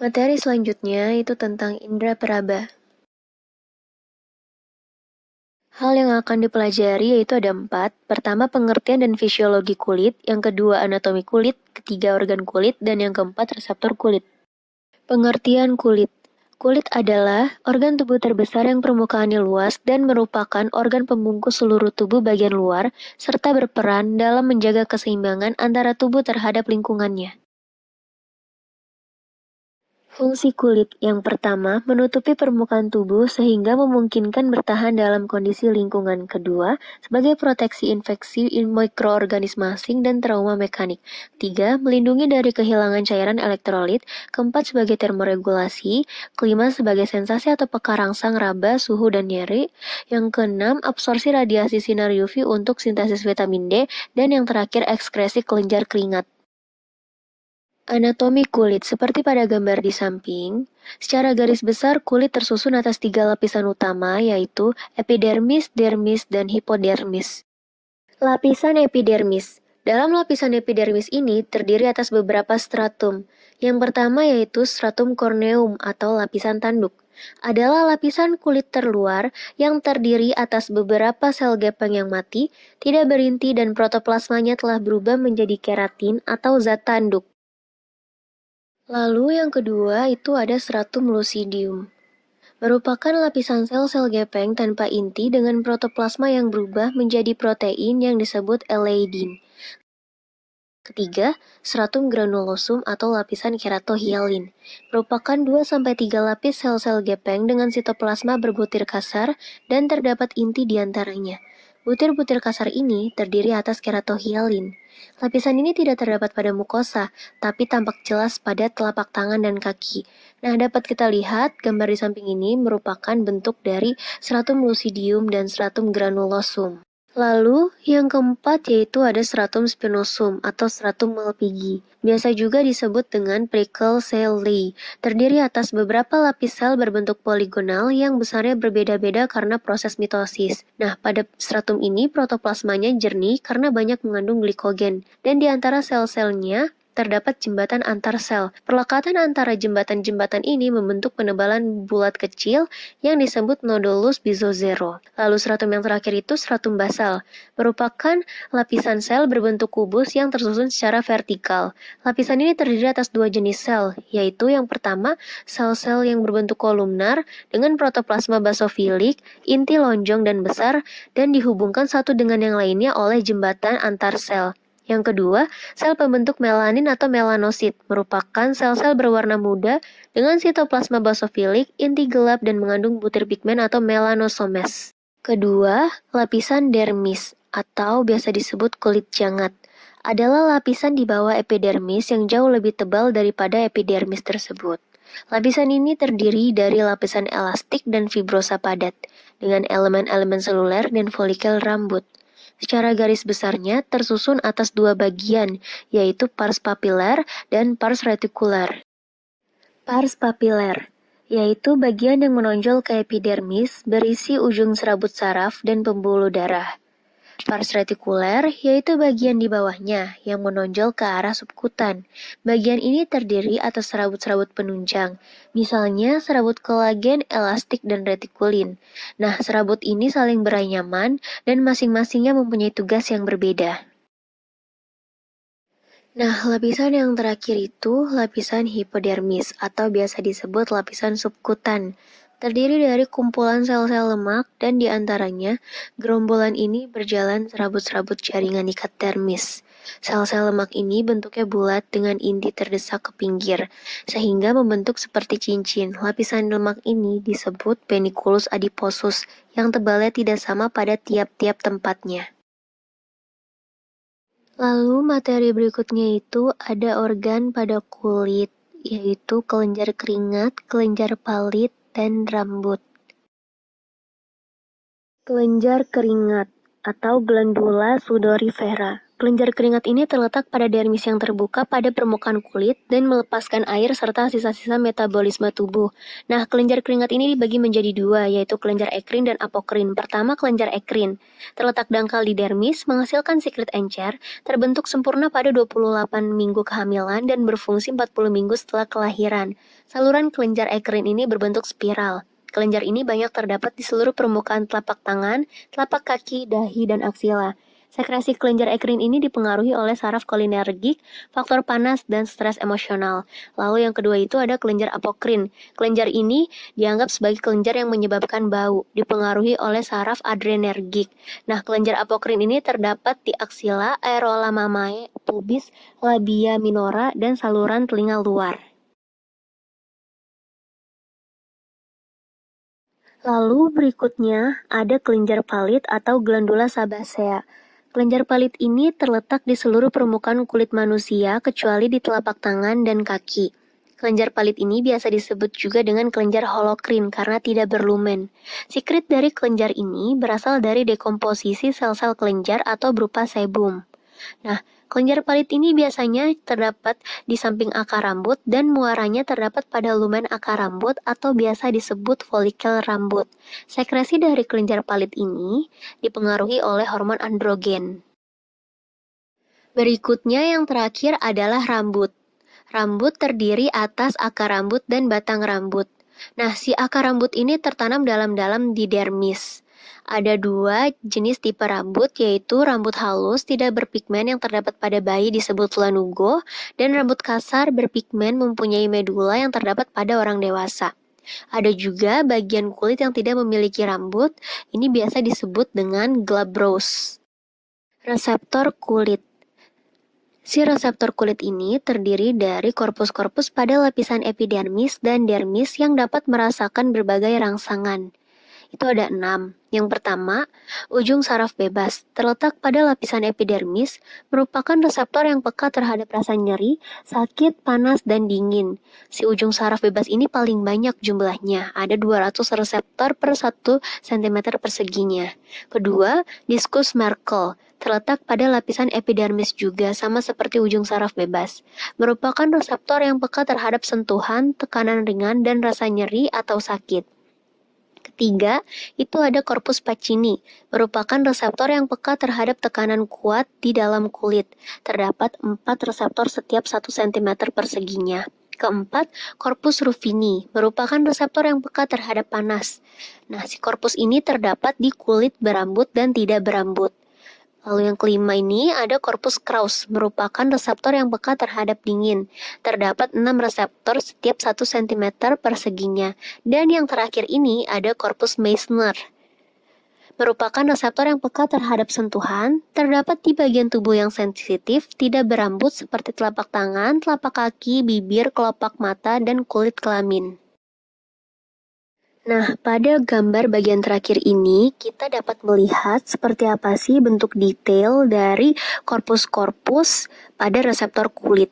Materi selanjutnya itu tentang indera peraba. Hal yang akan dipelajari yaitu ada 4. Pertama, pengertian dan fisiologi kulit. Yang kedua, anatomi kulit. Ketiga, organ kulit. Dan yang keempat, reseptor kulit. Pengertian kulit. Kulit adalah organ tubuh terbesar yang permukaannya luas dan merupakan organ pembungkus seluruh tubuh bagian luar, serta berperan dalam menjaga keseimbangan antara tubuh terhadap lingkungannya. Fungsi kulit yang pertama menutupi permukaan tubuh sehingga memungkinkan bertahan dalam kondisi lingkungan. Kedua, sebagai proteksi infeksi mikroorganisme asing dan trauma mekanik. Tiga, melindungi dari kehilangan cairan elektrolit. Keempat, sebagai termoregulasi. Kelima, sebagai sensasi atau peka rangsang raba, suhu, dan nyeri. Yang keenam, absorpsi radiasi sinar UV untuk sintesis vitamin D. Dan yang terakhir, ekskresi kelenjar keringat. Anatomi kulit, seperti pada gambar di samping, secara garis besar kulit tersusun atas 3 lapisan utama, yaitu epidermis, dermis, dan hipodermis. Lapisan epidermis. Dalam lapisan epidermis ini terdiri atas beberapa stratum. Yang pertama yaitu stratum corneum atau lapisan tanduk. Adalah lapisan kulit terluar yang terdiri atas beberapa sel gepeng yang mati, tidak berinti dan protoplasmanya telah berubah menjadi keratin atau zat tanduk. Lalu yang kedua itu ada stratum lucidium. Merupakan lapisan sel-sel gepeng tanpa inti dengan protoplasma yang berubah menjadi protein yang disebut eleidin. Ketiga, stratum granulosum atau lapisan keratohyalin. Merupakan 2-3 lapis sel-sel gepeng dengan sitoplasma berbutir kasar dan terdapat inti di antaranya. Butir-butir kasar ini terdiri atas keratohyalin. Lapisan ini tidak terdapat pada mukosa, tapi tampak jelas pada telapak tangan dan kaki. Nah, dapat kita lihat gambar di samping ini merupakan bentuk dari stratum lucidium dan stratum granulosum. Lalu, yang keempat yaitu ada stratum spinosum atau stratum malpighi. Biasa juga disebut dengan prickle cell layer. Terdiri atas beberapa lapis sel berbentuk poligonal yang besarnya berbeda-beda karena proses mitosis. Nah, pada stratum ini protoplasmanya jernih karena banyak mengandung glikogen. Dan di antara sel-selnya terdapat jembatan antar sel. Perlekatan antara jembatan-jembatan ini membentuk penebalan bulat kecil yang disebut nodulus bizozero. Lalu stratum yang terakhir itu stratum basal, merupakan lapisan sel berbentuk kubus yang tersusun secara vertikal. Lapisan ini terdiri atas 2 jenis sel, yaitu yang pertama, sel-sel yang berbentuk kolumnar dengan protoplasma basofilik, inti lonjong dan besar, dan dihubungkan satu dengan yang lainnya oleh jembatan antar sel. Yang kedua, sel pembentuk melanin atau melanosit, merupakan sel-sel berwarna muda dengan sitoplasma basofilik, inti gelap dan mengandung butir pigmen atau melanosomes. Kedua, lapisan dermis atau biasa disebut kulit jangat adalah lapisan di bawah epidermis yang jauh lebih tebal daripada epidermis tersebut. Lapisan ini terdiri dari lapisan elastik dan fibrosa padat dengan elemen-elemen seluler dan folikel rambut. Secara garis besarnya tersusun atas 2 bagian, yaitu pars papiler dan pars retikular. Pars papiler, yaitu bagian yang menonjol ke epidermis, berisi ujung serabut saraf dan pembuluh darah. Pars retikuler, yaitu bagian di bawahnya yang menonjol ke arah subkutan. Bagian ini terdiri atas serabut-serabut penunjang, misalnya serabut kolagen, elastik, dan retikulin. Nah, serabut ini saling beranyaman dan masing-masingnya mempunyai tugas yang berbeda. Nah, lapisan yang terakhir itu lapisan hipodermis atau biasa disebut lapisan subkutan. Terdiri dari kumpulan sel-sel lemak dan diantaranya gerombolan ini berjalan serabut-serabut jaringan ikat dermis. Sel-sel lemak ini bentuknya bulat dengan inti terdesak ke pinggir, sehingga membentuk seperti cincin. Lapisan lemak ini disebut peniculus adiposus, yang tebalnya tidak sama pada tiap-tiap tempatnya. Lalu materi berikutnya itu ada organ pada kulit, yaitu kelenjar keringat, kelenjar palit, dan rambut. Kelenjar keringat atau glandula sudorifera kelenjar keringat ini terletak pada dermis yang terbuka pada permukaan kulit dan melepaskan air serta sisa-sisa metabolisme tubuh. Nah, kelenjar keringat ini dibagi menjadi dua, yaitu kelenjar ekrin dan apokrin. Pertama, kelenjar ekrin. Terletak dangkal di dermis, menghasilkan sekret encer, terbentuk sempurna pada 28 minggu kehamilan dan berfungsi 40 minggu setelah kelahiran. Saluran kelenjar ekrin ini berbentuk spiral. Kelenjar ini banyak terdapat di seluruh permukaan telapak tangan, telapak kaki, dahi, dan aksila. Sekresi kelenjar ekrin ini dipengaruhi oleh saraf kolinergik, faktor panas, dan stres emosional. Lalu yang kedua itu ada kelenjar apokrin. Kelenjar ini dianggap sebagai kelenjar yang menyebabkan bau, dipengaruhi oleh saraf adrenergik. Nah, kelenjar apokrin ini terdapat di aksila, areola mamae, pubis, labia minora, dan saluran telinga luar. Lalu berikutnya ada kelenjar palit atau glandula sebacea. Kelenjar palit ini terletak di seluruh permukaan kulit manusia kecuali di telapak tangan dan kaki. Kelenjar palit ini biasa disebut juga dengan kelenjar holokrin karena tidak berlumen. Sekret dari kelenjar ini berasal dari dekomposisi sel-sel kelenjar atau berupa sebum. Nah, kelenjar palit ini biasanya terdapat di samping akar rambut dan muaranya terdapat pada lumen akar rambut atau biasa disebut folikel rambut. Sekresi dari kelenjar palit ini dipengaruhi oleh hormon androgen. Berikutnya yang terakhir adalah rambut. Rambut terdiri atas akar rambut dan batang rambut. Nah, si akar rambut ini tertanam dalam-dalam di dermis. Ada dua jenis tipe rambut, yaitu rambut halus tidak berpigmen yang terdapat pada bayi disebut lanugo, dan rambut kasar berpigmen mempunyai medula yang terdapat pada orang dewasa. Ada juga bagian kulit yang tidak memiliki rambut, ini biasa disebut dengan glabrous. Reseptor kulit. Si reseptor kulit ini terdiri dari korpus-korpus pada lapisan epidermis dan dermis yang dapat merasakan berbagai rangsangan. Itu ada 6. Yang pertama, ujung saraf bebas, terletak pada lapisan epidermis, merupakan reseptor yang peka terhadap rasa nyeri, sakit, panas, dan dingin. Si ujung saraf bebas ini paling banyak jumlahnya, ada 200 reseptor per 1 cm perseginya. Kedua, diskus Merkel, terletak pada lapisan epidermis juga, sama seperti ujung saraf bebas. Merupakan reseptor yang peka terhadap sentuhan, tekanan ringan, dan rasa nyeri atau sakit. Ketiga, itu ada korpus Pacini, merupakan reseptor yang peka terhadap tekanan kuat di dalam kulit. Terdapat 4 reseptor setiap 1 cm perseginya. Keempat, korpus Ruffini, merupakan reseptor yang peka terhadap panas. Nah, si korpus ini terdapat di kulit berambut dan tidak berambut. Lalu yang kelima ini ada korpus Krauss, merupakan reseptor yang peka terhadap dingin. Terdapat 6 reseptor setiap 1 cm perseginya. Dan yang terakhir ini ada korpus Meissner, merupakan reseptor yang peka terhadap sentuhan, terdapat di bagian tubuh yang sensitif, tidak berambut seperti telapak tangan, telapak kaki, bibir, kelopak mata, dan kulit kelamin. Nah, pada gambar bagian terakhir ini, kita dapat melihat seperti apa sih bentuk detail dari korpus-korpus pada reseptor kulit.